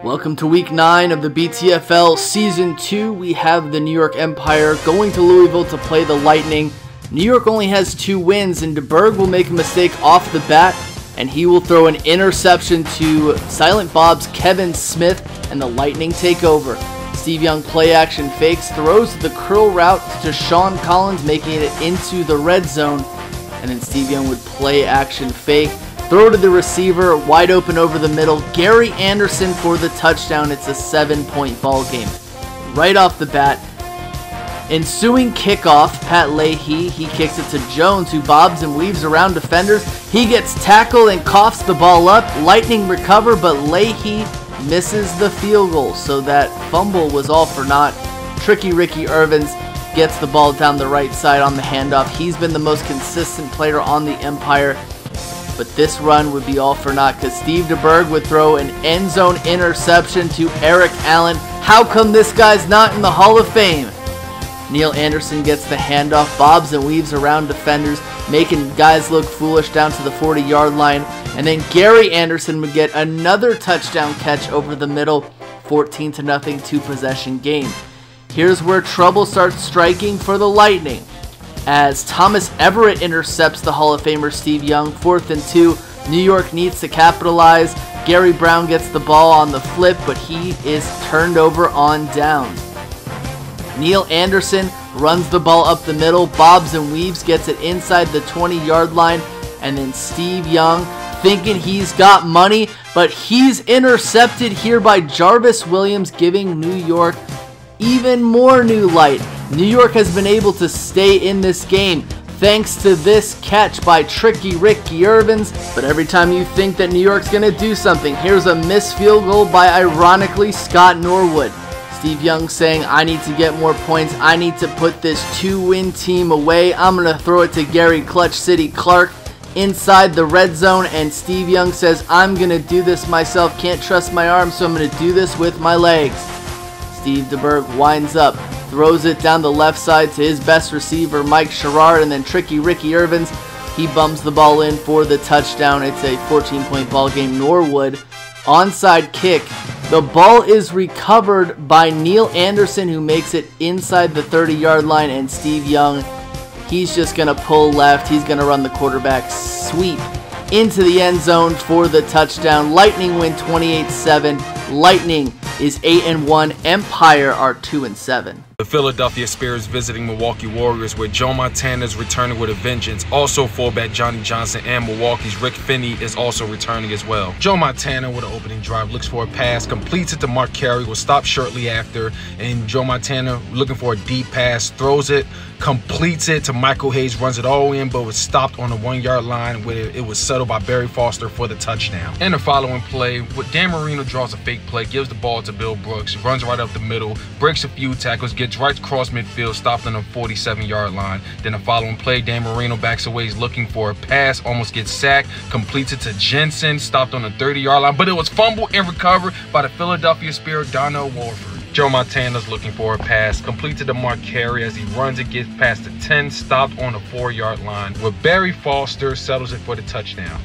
Welcome to week 9 of the BTFL Season 2. We have the New York Empire going to Louisville to play the Lightning. New York only has 2 wins, and DeBerg will make a mistake off the bat, and he will throw an interception to Silent Bob's Kevin Smith, and the Lightning take over. Steve Young play action fakes, throws the curl route to Sean Collins, making it into the red zone, and then Steve Young would play action fake. Throw to the receiver, wide open over the middle. Gary Anderson for the touchdown. It's a 7-point ball game. Right off the bat, ensuing kickoff, Pat Leahy, he kicks it to Jones, who bobs and weaves around defenders. He gets tackled and coughs the ball up. Lightning recover, but Leahy misses the field goal, so that fumble was all for naught. Tricky Ricky Irvins gets the ball down the right side on the handoff. He's been the most consistent player on the Empire. But this run would be all for naught because Steve DeBerg would throw an end zone interception to Eric Allen. How come this guy's not in the Hall of Fame? Neil Anderson gets the handoff, bobs and weaves around defenders, making guys look foolish down to the 40-yard line. And then Gary Anderson would get another touchdown catch over the middle, 14-0 2-possession game. Here's where trouble starts striking for the Lightning, as Thomas Everett intercepts the Hall of Famer Steve Young. 4th and 2. New York needs to capitalize. Gary Brown gets the ball on the flip, but he is turned over on downs. Neil Anderson runs the ball up the middle, bobs and weaves, gets it inside the 20-yard line, and then Steve Young, thinking he's got money, but he's intercepted here by Jarvis Williams, giving New York even more new light. New York has been able to stay in this game thanks to this catch by Tricky Ricky Irvins. But every time you think that New York's going to do something, here's a missed field goal by, ironically, Scott Norwood. Steve Young saying, I need to get more points. I need to put this 2-win team away. I'm going to throw it to Gary Clutch City Clark inside the red zone. And Steve Young says, I'm going to do this myself. Can't trust my arms, so I'm going to do this with my legs. Steve DeBerg winds up, throws it down the left side to his best receiver, Mike Sherrard, and then Tricky Ricky Irvins. He bums the ball in for the touchdown. It's a 14-point ball game. Norwood, onside kick. The ball is recovered by Neil Anderson, who makes it inside the 30-yard line, and Steve Young, he's just going to pull left. He's going to run the quarterback sweep into the end zone for the touchdown. Lightning win 28-7. Lightning is 8-1. Empire are 2-7. The Philadelphia Spears visiting Milwaukee Warriors, where Joe Montana is returning with a vengeance. Also, fullback Johnny Johnson and Milwaukee's Rick Finney is also returning as well. Joe Montana with an opening drive looks for a pass, completes it to Mark Carey, will stop shortly after, and Joe Montana looking for a deep pass, throws it, completes it to Michael Hayes, runs it all in, but was stopped on the 1-yard line where it was settled by Barry Foster for the touchdown. In the following play, Dan Marino draws a fake play, gives the ball to Bill Brooks, runs right up the middle, breaks a few tackles, gets right across midfield, stopped on the 47-yard line. Then the following play, Dan Marino backs away, he's looking for a pass, almost gets sacked, completes it to Jensen, stopped on the 30-yard line, but it was fumbled and recovered by the Philadelphia Spirit, Donnell Warford. Joe Montana's looking for a pass, completed to Mark Carey as he runs it, gets past the 10, stopped on the 4-yard line, where Barry Foster settles it for the touchdown.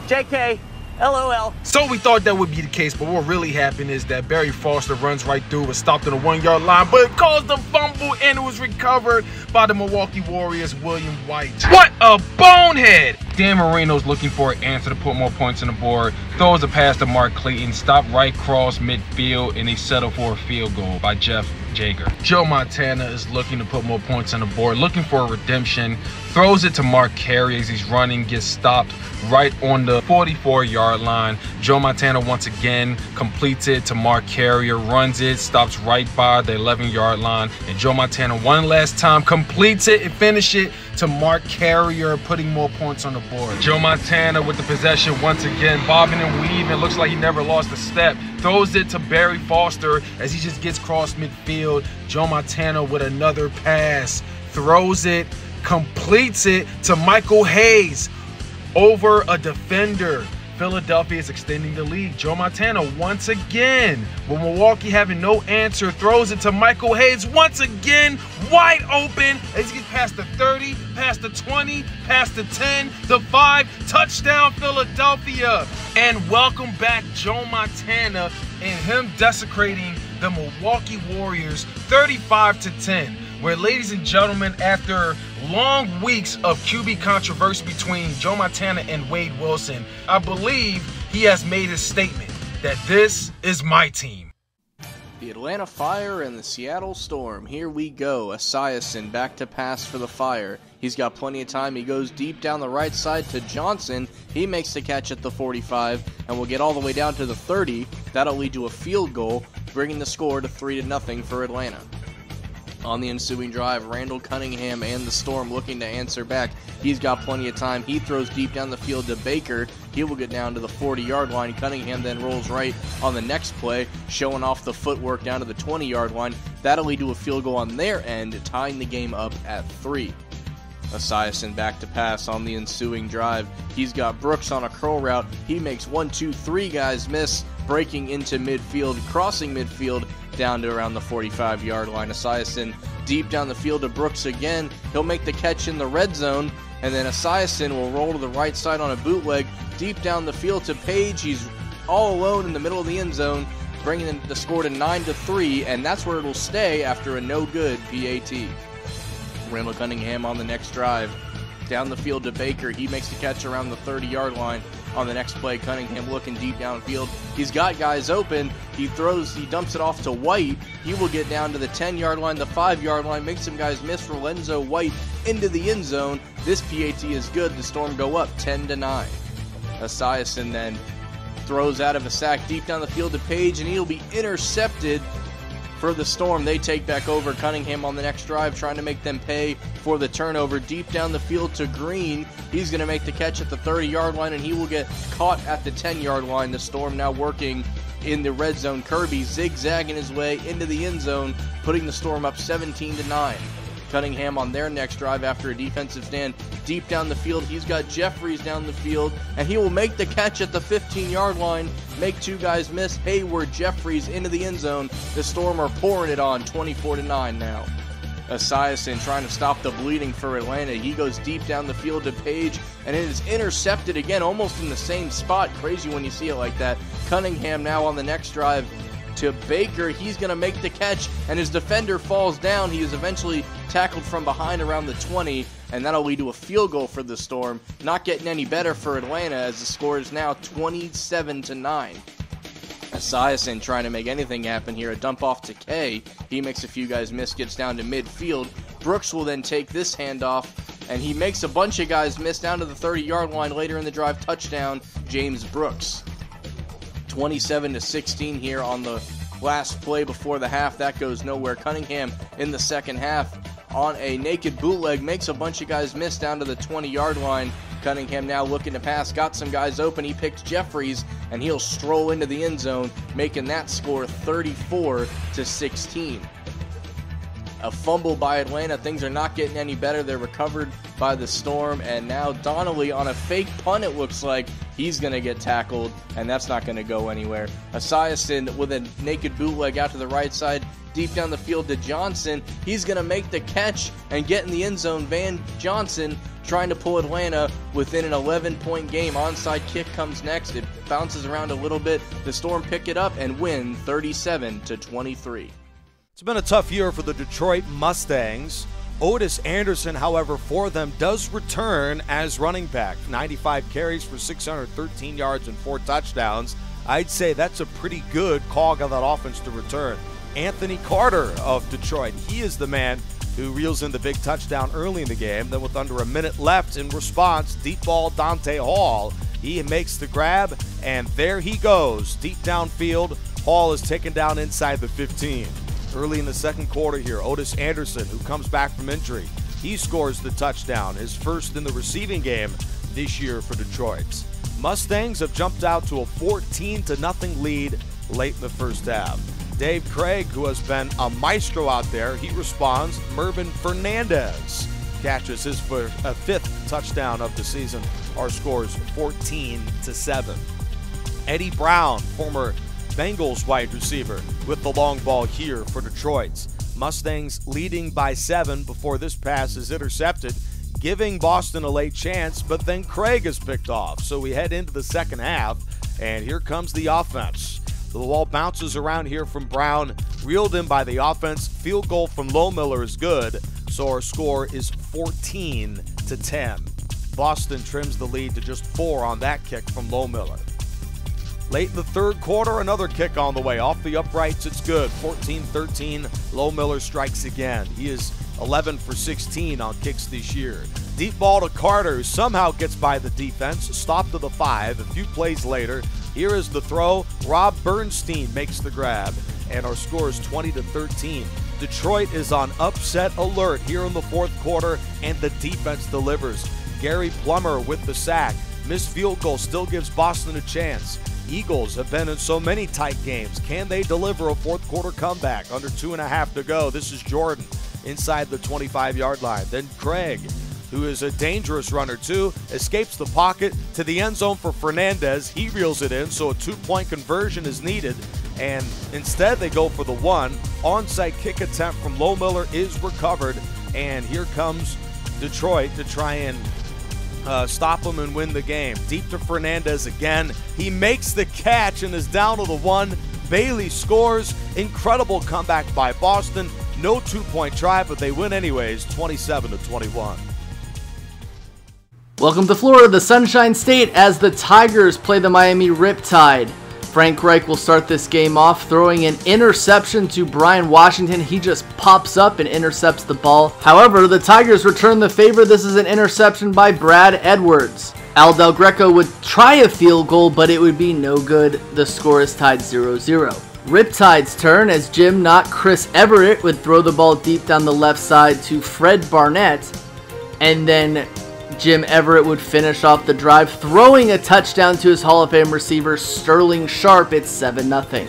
JK. LOL. So we thought that would be the case, but what really happened is that Barry Foster runs right through, was stopped on the 1-yard line, but it caused a fumble and it was recovered by the Milwaukee Warriors' William White. What a bonehead! Dan Marino's looking for an answer to put more points on the board, throws a pass to Mark Clayton, stopped right across midfield, and they settle for a field goal by Jeff Jager. Joe Montana is looking to put more points on the board, looking for a redemption, throws it to Mark Carey as he's running, gets stopped right on the 44-yard line. Joe Montana once again completes it to Mark Carey, runs it, stops right by the 11-yard line, and Joe Montana one last time completes it and finishes it to Mark Carrier, putting more points on the board. Joe Montana with the possession once again, bobbing and weaving, looks like he never lost a step, throws it to Barry Foster as he just gets across midfield. Joe Montana with another pass, throws it, completes it to Michael Hayes over a defender, Philadelphia is extending the lead. Joe Montana once again, with Milwaukee having no answer, throws it to Michael Hayes once again, wide open as he gets past the 30, past the 20, past the 10, the 5, touchdown Philadelphia. And welcome back Joe Montana and him desecrating the Milwaukee Warriors 35-10. Where, ladies and gentlemen, after long weeks of QB controversy between Joe Montana and Wade Wilson, I believe he has made his statement that this is my team. The Atlanta Fire and the Seattle Storm. Here we go. Esiason back to pass for the Fire. He's got plenty of time. He goes deep down the right side to Johnson. He makes the catch at the 45 and will get all the way down to the 30. That'll lead to a field goal, bringing the score to 3-0 for Atlanta. On the ensuing drive, Randall Cunningham and the Storm looking to answer back. He's got plenty of time. He throws deep down the field to Baker. He will get down to the 40-yard line. Cunningham then rolls right on the next play, showing off the footwork down to the 20-yard line. That'll lead to a field goal on their end, tying the game up at 3. Esiason back to pass on the ensuing drive. He's got Brooks on a curl route. He makes 1, 2, 3 guys miss, breaking into midfield, crossing midfield down to around the 45-yard line. Esiason deep down the field to Brooks again. He'll make the catch in the red zone, and then Esiason will roll to the right side on a bootleg, deep down the field to Page. He's all alone in the middle of the end zone, bringing the score to 9-3, and that's where it'll stay after a no-good PAT. Randall Cunningham on the next drive. Down the field to Baker. He makes the catch around the 30-yard line. On the next play, Cunningham looking deep downfield. He's got guys open. He dumps it off to White. He will get down to the 10-yard line, the 5-yard line, makes some guys miss. Lorenzo White into the end zone. This PAT is good. The Storm go up 10-9. Esiason then throws out of a sack deep down the field to Page, and he'll be intercepted. For the Storm, they take back over. Cunningham on the next drive, trying to make them pay for the turnover. Deep down the field to Green. He's going to make the catch at the 30-yard line, and he will get caught at the 10-yard line. The Storm now working in the red zone. Kirby zigzagging his way into the end zone, putting the Storm up 17-9. Cunningham on their next drive after a defensive stand deep down the field. He's got Jeffries down the field, and he will make the catch at the 15-yard line, make 2 guys miss. Hayward, Jeffries into the end zone. The Storm are pouring it on 24-9 now. Esiason trying to stop the bleeding for Atlanta. He goes deep down the field to Page, and it is intercepted again, almost in the same spot. Crazy when you see it like that. Cunningham now on the next drive to Baker. He's going to make the catch, and his defender falls down. He is eventually tackled from behind around the 20, and that'll lead to a field goal for the Storm. Not getting any better for Atlanta as the score is now 27-9. Esiason trying to make anything happen here. A dump off to Kay. He makes a few guys miss, gets down to midfield. Brooks will then take this handoff, and he makes a bunch of guys miss down to the 30-yard line. Later in the drive, touchdown, James Brooks. 27-16 here on the last play before the half. That goes nowhere. Cunningham in the second half on a naked bootleg makes a bunch of guys miss down to the 20-yard line. Cunningham now looking to pass, got some guys open. He picked Jeffries, and he'll stroll into the end zone, making that score 34-16. A fumble by Atlanta. Things are not getting any better. They're recovered by the Storm, and now Donnelly on a fake punt, it looks like. He's going to get tackled, and that's not going to go anywhere. Esiason with a naked bootleg out to the right side, deep down the field to Johnson. He's going to make the catch and get in the end zone. Van Johnson trying to pull Atlanta within an 11-point game. Onside kick comes next. It bounces around a little bit. The Storm pick it up and win 37-23. It's been a tough year for the Detroit Mustangs. Otis Anderson, however, for them does return as running back. 95 carries for 613 yards and 4 touchdowns. I'd say that's a pretty good cog on that offense to return. Anthony Carter of Detroit, he is the man who reels in the big touchdown early in the game. Then with under a minute left in response, deep ball Dante Hall. He makes the grab, and there he goes. Deep downfield, Hall is taken down inside the 15. Early in the second quarter here, Otis Anderson, who comes back from injury, he scores the touchdown, his first in the receiving game this year for Detroit. Mustangs have jumped out to a 14-0 lead late in the first half. Dave Craig, who has been a maestro out there, he responds. Mervin Fernandez catches his 5th touchdown of the season Our score is 14-7. Eddie Brown, former Bengals wide receiver, with the long ball here for Detroit. Mustangs leading by 7 before this pass is intercepted, giving Boston a late chance, but then Craig is picked off. So we head into the second half, and here comes the offense. The ball bounces around here from Brown, reeled in by the offense. Field goal from Lohmiller is good, so our score is 14-10. Boston trims the lead to just 4 on that kick from Lohmiller. Late in the third quarter, another kick on the way. Off the uprights, it's good. 14-13, Lohmiller strikes again. He is 11 for 16 on kicks this year. Deep ball to Carter, who somehow gets by the defense. Stop to the 5. A few plays later, here is the throw. Rob Bernstein makes the grab, and our score is 20-13. Detroit is on upset alert here in the fourth quarter, and the defense delivers. Gary Plummer with the sack. Missed field goal still gives Boston a chance. Eagles have been in so many tight games. Can they deliver a fourth quarter comeback? Under 2.5 to go. This is Jordan inside the 25-yard line. Then Craig, who is a dangerous runner too, escapes the pocket to the end zone for Fernandez. He reels it in, so a 2-point conversion is needed. And instead they go for the 1. Onside kick attempt from Lohmiller is recovered. And here comes Detroit to try and stop him and win the game. Deep to Fernandez again. He makes the catch and is down to the 1. Bailey scores. Incredible comeback by Boston. No 2-point try, but they win anyways, 27-21. Welcome to Florida, the Sunshine State, as the Tigers play the Miami Riptide. Frank Reich will start this game off, throwing an interception to Brian Washington. He just pops up and intercepts the ball. However, the Tigers return the favor. This is an interception by Brad Edwards. Al Del Greco would try a field goal, but it would be no good. The score is tied 0-0. Riptide's turn, as Jim, not Chris Everett, would throw the ball deep down the left side to Fred Barnett, and then Jim Everett would finish off the drive, throwing a touchdown to his Hall of Fame receiver, Sterling Sharp. It's 7-0.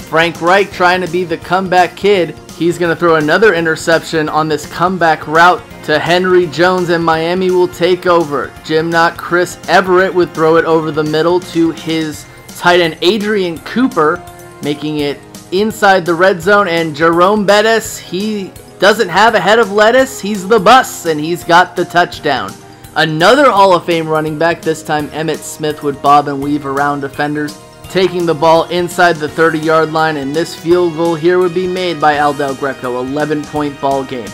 Frank Reich trying to be the comeback kid. He's going to throw another interception on this comeback route to Henry Jones, and Miami will take over. Jim, not Chris Everett, would throw it over the middle to his tight end, Adrian Cooper, making it inside the red zone, and Jerome Bettis, he doesn't have a head of lettuce. He's the bus, and he's got the touchdown. Another Hall of Fame running back, this time Emmitt Smith, would bob and weave around defenders, taking the ball inside the 30-yard line, and this field goal here would be made by Al Del Greco. 11-point ball game.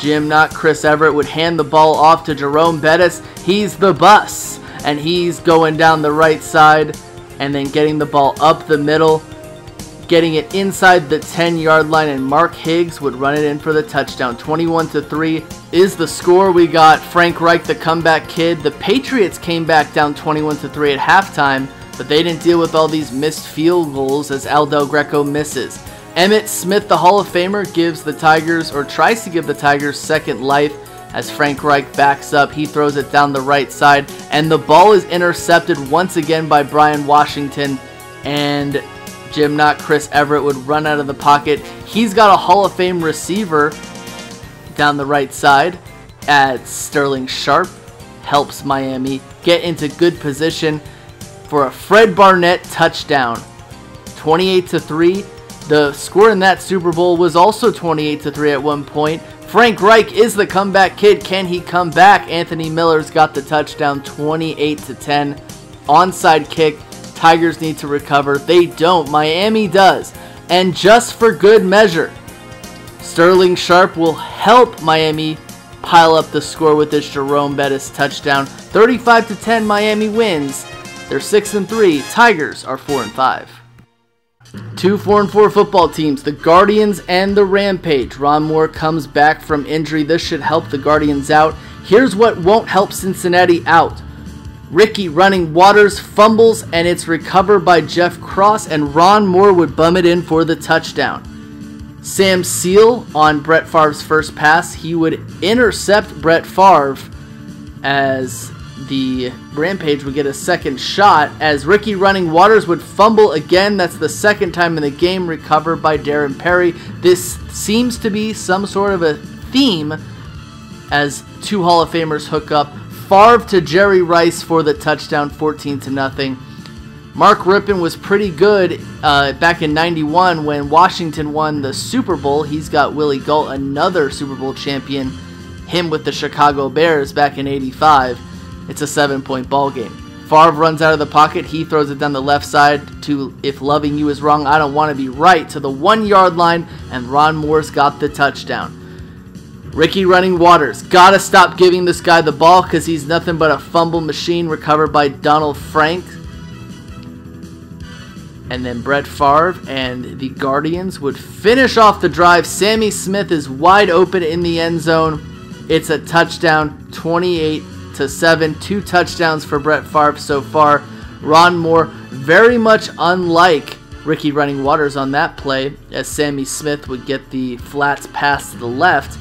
Jim, not Chris Everett, would hand the ball off to Jerome Bettis. He's the bus, and he's going down the right side and then getting the ball up the middle, getting it inside the 10-yard line, and Mark Higgs would run it in for the touchdown. 21-3 is the score. We got Frank Reich, the comeback kid. The Patriots came back down 21-3 at halftime, but they didn't deal with all these missed field goals as Al Del Greco misses. Emmitt Smith, the Hall of Famer, gives the Tigers, or tries to give the Tigers, second life as Frank Reich backs up. He throws it down the right side, and the ball is intercepted once again by Brian Washington, and Jim, not Chris Everett, would run out of the pocket. He's got a Hall of Fame receiver down the right side as Sterling Sharp helps Miami get into good position for a Fred Barnett touchdown. 28-3. The score in that Super Bowl was also 28-3 at one point. Frank Reich is the comeback kid. Can he come back? Anthony Miller's got the touchdown, 28-10. Onside kick. Tigers need to recover. They don't. Miami does. And just for good measure, Sterling Sharp will help Miami pile up the score with this Jerome Bettis touchdown. 35-10, Miami wins. They're 6-3. Tigers are 4-5. Two 4-4 football teams, the Guardians and the Rampage. Ron Moore comes back from injury. This should help the Guardians out. Here's what won't help Cincinnati out. Ricky running Waters fumbles, and it's recovered by Jeff Cross, and Ron Moore would bum it in for the touchdown. Sam Seal on Brett Favre's first pass, he would intercept Brett Favre as the Rampage would get a second shot, as Ricky running Waters would fumble again. That's the second time in the game, recovered by Darren Perry. This seems to be some sort of a theme as two Hall of Famers hook up. Favre to Jerry Rice for the touchdown, 14-0. Mark Rypien was pretty good back in 91 when Washington won the Super Bowl. He's got Willie Gault, another Super Bowl champion, him with the Chicago Bears back in 85. It's a 7-point ball game. Favre runs out of the pocket. He throws it down the left side to "If loving you is wrong, I don't want to be right" to the 1-yard line, and Ron Moore's got the touchdown. Ricky Running Waters. Gotta stop giving this guy the ball because he's nothing but a fumble machine, recovered by Donald Frank. And then Brett Favre and the Guardians would finish off the drive. Sammy Smith is wide open in the end zone. It's a touchdown, 28-7. 2 touchdowns for Brett Favre so far. Ron Moore, very much unlike Ricky Running Waters on that play, as Sammy Smith would get the flats pass to the left.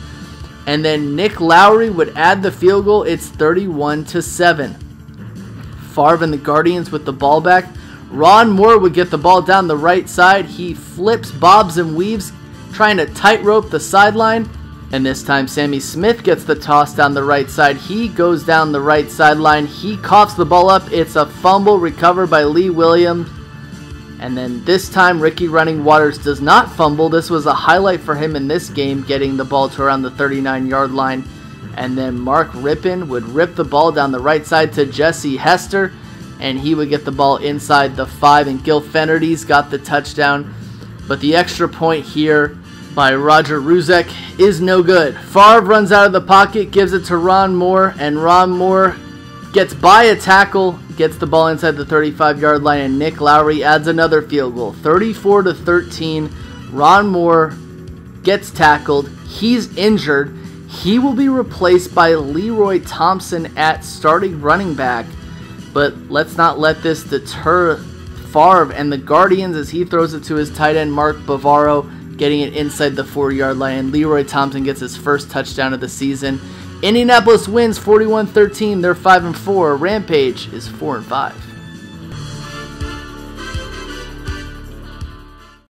And then Nick Lowry would add the field goal. It's 31-7. Favre and the Guardians with the ball back. Ron Moore would get the ball down the right side. He flips, bobs, and weaves, trying to tightrope the sideline. And this time Sammy Smith gets the toss down the right side. He goes down the right sideline. He coughs the ball up. It's a fumble recovered by Lee Williams. And then this time Ricky Running Waters does not fumble. This was a highlight for him in this game, getting the ball to around the 39-yard line. And then Mark Rypien would rip the ball down the right side to Jesse Hester, and he would get the ball inside the 5, and Gil Fenerty's got the touchdown. But the extra point here by Roger Ruzek is no good. Favre runs out of the pocket, gives it to Ron Moore, and Ron Moore gets by a tackle, gets the ball inside the 35-yard line, and Nick Lowry adds another field goal. 34-13. Ron Moore gets tackled. He's injured. He will be replaced by Leroy Thompson at starting running back. But let's not let this deter Favre and the Guardians as he throws it to his tight end Mark Bavaro, getting it inside the 4-yard line, and Leroy Thompson gets his first touchdown of the season. Indianapolis wins 41-13. They're 5-4. Rampage is 4-5.